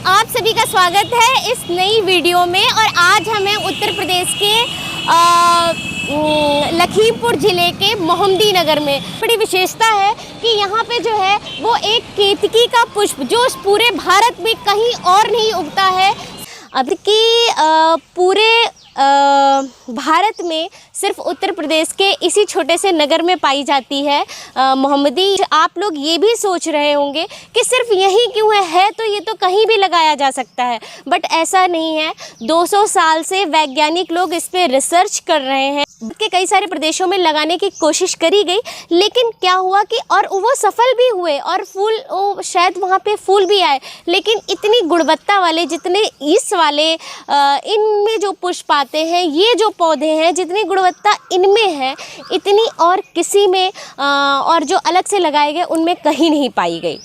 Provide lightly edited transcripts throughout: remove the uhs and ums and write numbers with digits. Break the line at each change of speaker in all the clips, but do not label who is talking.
आप सभी का स्वागत है इस नई वीडियो में। और आज हमें उत्तर प्रदेश के लखीमपुर ज़िले के मोहम्मदी नगर में बड़ी विशेषता है कि यहाँ पे जो है वो एक केतकी का पुष्प जो इस पूरे भारत में कहीं और नहीं उगता है। अब की पूरे भारत में सिर्फ उत्तर प्रदेश के इसी छोटे से नगर में पाई जाती है मोहम्मदी। आप लोग ये भी सोच रहे होंगे कि सिर्फ यही क्यों है तो ये तो कहीं भी लगाया जा सकता है, बट ऐसा नहीं है। 200 साल से वैज्ञानिक लोग इस पे रिसर्च कर रहे हैं के कई सारे प्रदेशों में लगाने की कोशिश करी गई, लेकिन क्या हुआ कि और वो सफल भी हुए और फूल शायद वहाँ पे फूल भी आए, लेकिन इतनी गुणवत्ता वाले जितने इस वाले इनमें जो पुष्प आते हैं, ये जो पौधे हैं, जितनी गुणवत्ता इनमें है इतनी और किसी में और जो अलग से लगाए गए उनमें कहीं नहीं पाई गई।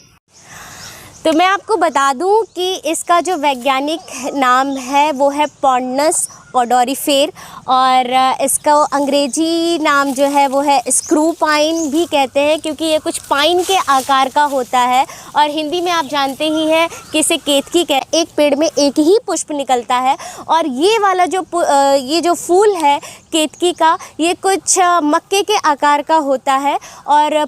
तो मैं आपको बता दूं कि इसका जो वैज्ञानिक नाम है वो है पॉन्डस ओडोरिफेर और इसका अंग्रेजी नाम जो है वो है स्क्रू पाइन भी कहते हैं, क्योंकि ये कुछ पाइन के आकार का होता है। और हिंदी में आप जानते ही हैं कि इसे केतकी कहते हैं। एक पेड़ में एक ही पुष्प निकलता है और ये वाला ये जो फूल है केतकी का, ये कुछ मक्के के आकार का होता है और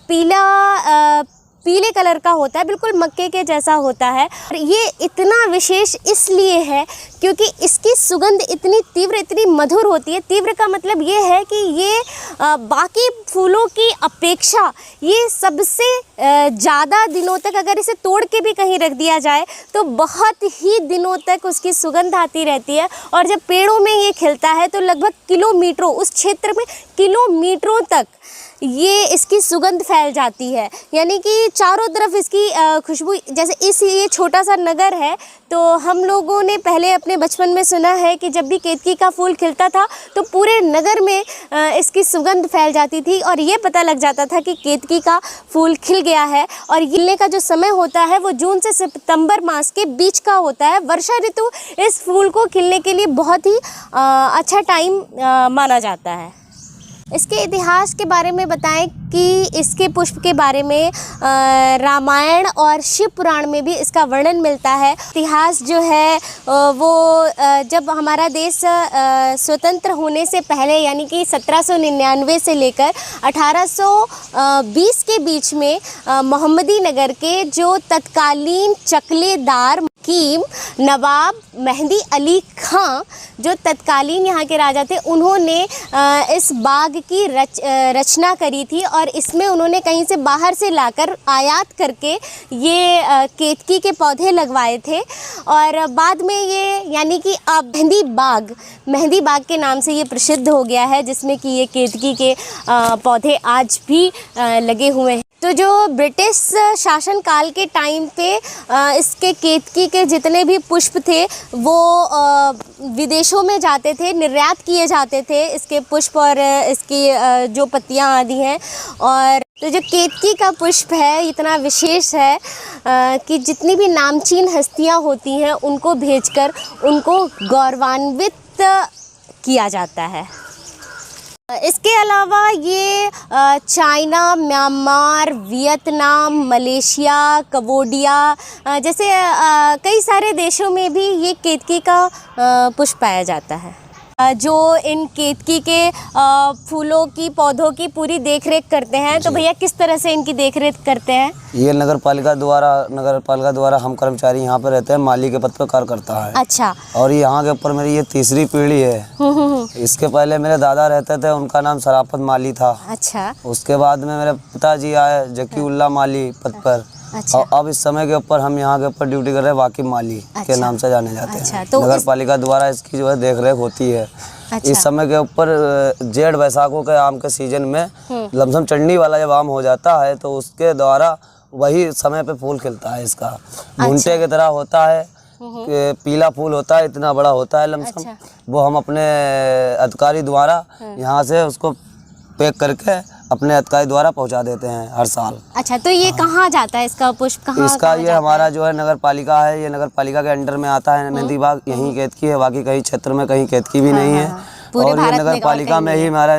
पीले कलर का होता है, बिल्कुल मक्के के जैसा होता है। और ये इतना विशेष इसलिए है क्योंकि इसकी सुगंध इतनी तीव्र, इतनी मधुर होती है। तीव्र का मतलब ये है कि ये बाकी फूलों की अपेक्षा ये सबसे ज़्यादा दिनों तक, अगर इसे तोड़ के भी कहीं रख दिया जाए तो बहुत ही दिनों तक उसकी सुगंध आती रहती है। और जब पेड़ों में ये खिलता है तो लगभग किलोमीटरों, उस क्षेत्र में किलोमीटरों तक ये इसकी सुगंध फैल जाती है, यानी कि चारों तरफ इसकी खुशबू। जैसे ये छोटा सा नगर है, तो हम लोगों ने पहले अपने बचपन में सुना है कि जब भी केतकी का फूल खिलता था तो पूरे नगर में इसकी सुगंध फैल जाती थी और ये पता लग जाता था कि केतकी का फूल खिल गया है। और खिलने का जो समय होता है वो जून से सितंबर मास के बीच का होता है। वर्षा ऋतु इस फूल को खिलने के लिए बहुत ही अच्छा टाइम माना जाता है। इसके इतिहास के बारे में बताएं कि इसके पुष्प के बारे में रामायण और शिव पुराण में भी इसका वर्णन मिलता है। इतिहास जो है वो जब हमारा देश स्वतंत्र होने से पहले, यानी कि 1799 से लेकर 1820 के बीच में मोहम्मदी नगर के जो तत्कालीन चकलेदार हकीम नवाब मेहंदी अली खां, जो तत्कालीन यहाँ के राजा थे, उन्होंने इस बाग की रचना करी थी और इसमें उन्होंने कहीं से बाहर से लाकर आयात करके ये केतकी के पौधे लगवाए थे। और बाद में ये, यानी कि अब मेहंदी बाग के नाम से ये प्रसिद्ध हो गया है, जिसमें कि ये केतकी के पौधे आज भी लगे हुए हैं। तो जो ब्रिटिश शासनकाल के टाइम पे इसके केतकी के जितने भी पुष्प थे वो विदेशों में जाते थे, निर्यात किए जाते थे इसके पुष्प और इसकी जो पत्तियां आदि हैं। और तो जो केतकी का पुष्प है इतना विशेष है कि जितनी भी नामचीन हस्तियां होती हैं उनको भेजकर उनको गौरवान्वित किया जाता है। इसके अलावा ये China, Myanmar, Vietnam, Malaysia, Cambodia जैसे कई सारे देशों में भी ये केतकी का पुष्प पाया जाता है। जो इन केतकी के फूलों की, पौधों की पूरी देखरेख करते हैं, तो भैया किस तरह से इनकी देखरेख करते हैं? ये
नगर पालिका द्वारा हम कर्मचारी यहाँ पे रहते हैं, माली के पद पर कार्य करता है।
अच्छा। और
यहाँ के ऊपर मेरी ये तीसरी पीढ़ी है। इसके पहले मेरे दादा रहते थे, उनका नाम सराफत माली था।
अच्छा।
उसके बाद में मेरे पिताजी आए, जकीउल्ला माली पद पर। अच्छा। और अब इस समय के ऊपर हम यहाँ के ऊपर ड्यूटी कर रहे हैं वाकिब माली के नाम से जाने जाते हैं। तो नगर पालिका द्वारा इसकी जो है देखरेख होती है। अच्छा। इस समय के ऊपर जेठ बैसाखों के आम के सीजन में लमसम चढ़नी वाला जब आम हो जाता है तो उसके द्वारा वही समय पे फूल खिलता है। इसका भुंटे की तरह होता है, पीला फूल होता है, इतना बड़ा होता है लमसम। अच्छा। वो हम अपने अधिकारी द्वारा यहाँ से उसको पैक करके अपने अधिकारी द्वारा पहुंचा देते हैं हर साल।
अच्छा, तो ये कहाँ जाता है इसका पुष्प? कहाँ
ये हमारा जो है नगर पालिका है, ये नगर पालिका के अंडर में आता है। मेहंदी बाग यहीं केतकी है, बाकी कहीं क्षेत्र में कहीं केतकी भी नहीं है। और ये नगर पालिका में ही हमारा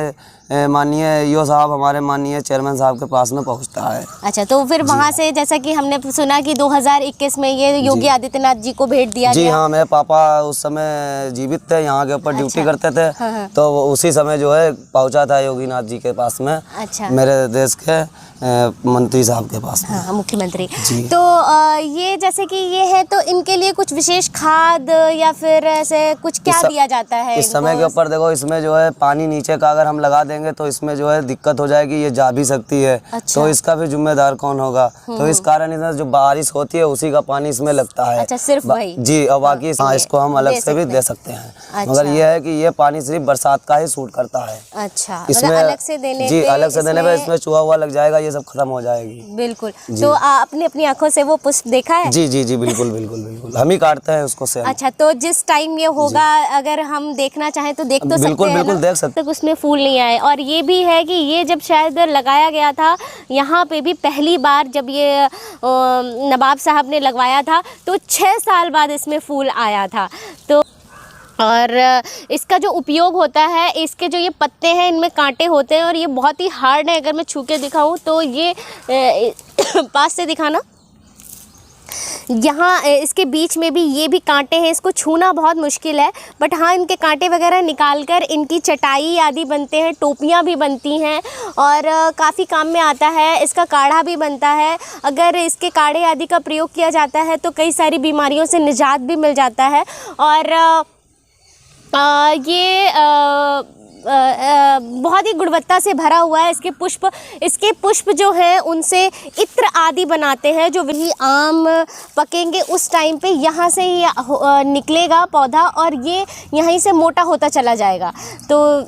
माननीय ईओ साहब, हमारे माननीय चेयरमैन साहब के पास में पहुंचता है।
अच्छा, तो फिर वहाँ से जैसा कि हमने सुना कि 2021 में ये योगी आदित्यनाथ जी को भेंट दिया
जी
गया।
हाँ, मेरे पापा उस समय जीवित थे, यहाँ के ऊपर ड्यूटी करते थे।
हाँ।
तो उसी समय जो है पहुंचा था योगीनाथ जी के पास में।
अच्छा।
मेरे देश के मंत्री साहब के पास में।
हाँ, मुख्यमंत्री। तो ये जैसे कि ये है, तो इनके लिए कुछ विशेष खाद या फिर ऐसे कुछ क्या दिया जाता है
इस समय के ऊपर? देखो, इसमें जो है पानी नीचे का अगर हम लगा देंगे तो इसमें जो है दिक्कत हो जाएगी, ये जा भी सकती है।
अच्छा।
तो इसका भी जिम्मेदार कौन होगा? तो इस कारण इसमें जो बारिश होती है उसी का पानी इसमें लगता है।
अच्छा, सिर्फ वही?
जी, और बाकी हाँ, इसको हम अलग से भी दे सकते हैं।
अच्छा।
मगर ये है कि ये पानी सिर्फ बरसात का ही सूट करता है।
अच्छा,
इसमें
अलग से देने
जी,
पे
अलग से देने पे इसमें चूहा हुआ लग जाएगा, ये सब खत्म हो जाएगी।
बिल्कुल। तो आपने अपनी आंखों से वो पुष्प देखा है?
जी जी जी, बिल्कुल बिल्कुल बिल्कुल, हम ही काटते हैं उसको से।
अच्छा, तो जिस टाइम ये होगा अगर हम देखना चाहें तो देख तो सकते हैं?
बिल्कुल बिल्कुल देख सकते।
तक उसमें फूल नहीं आए। और ये भी है कि ये जब शायद लगाया गया था यहाँ पे भी पहली बार, जब ये नवाब साहब ने लगवाया था, तो 6 साल बाद इसमें फूल आया था। तो और इसका जो उपयोग होता है, इसके जो ये पत्ते हैं इनमें कांटे होते हैं और ये बहुत ही हार्ड है। अगर मैं छू के दिखाऊं तो ये पास से दिखाना, यहाँ इसके बीच में भी ये भी कांटे हैं, इसको छूना बहुत मुश्किल है। बट हाँ, इनके कांटे वगैरह निकालकर इनकी चटाई आदि बनते हैं, टोपियाँ भी बनती हैं और काफ़ी काम में आता है। इसका काढ़ा भी बनता है। अगर इसके काढ़े आदि का प्रयोग किया जाता है तो कई सारी बीमारियों से निजात भी मिल जाता है। और ये बहुत ही गुणवत्ता से भरा हुआ है। इसके पुष्प जो हैं उनसे इत्र आदि बनाते हैं, जो वही आम पकेंगे उस टाइम पे यहाँ से ही निकलेगा पौधा और ये यहीं से मोटा होता चला जाएगा। तो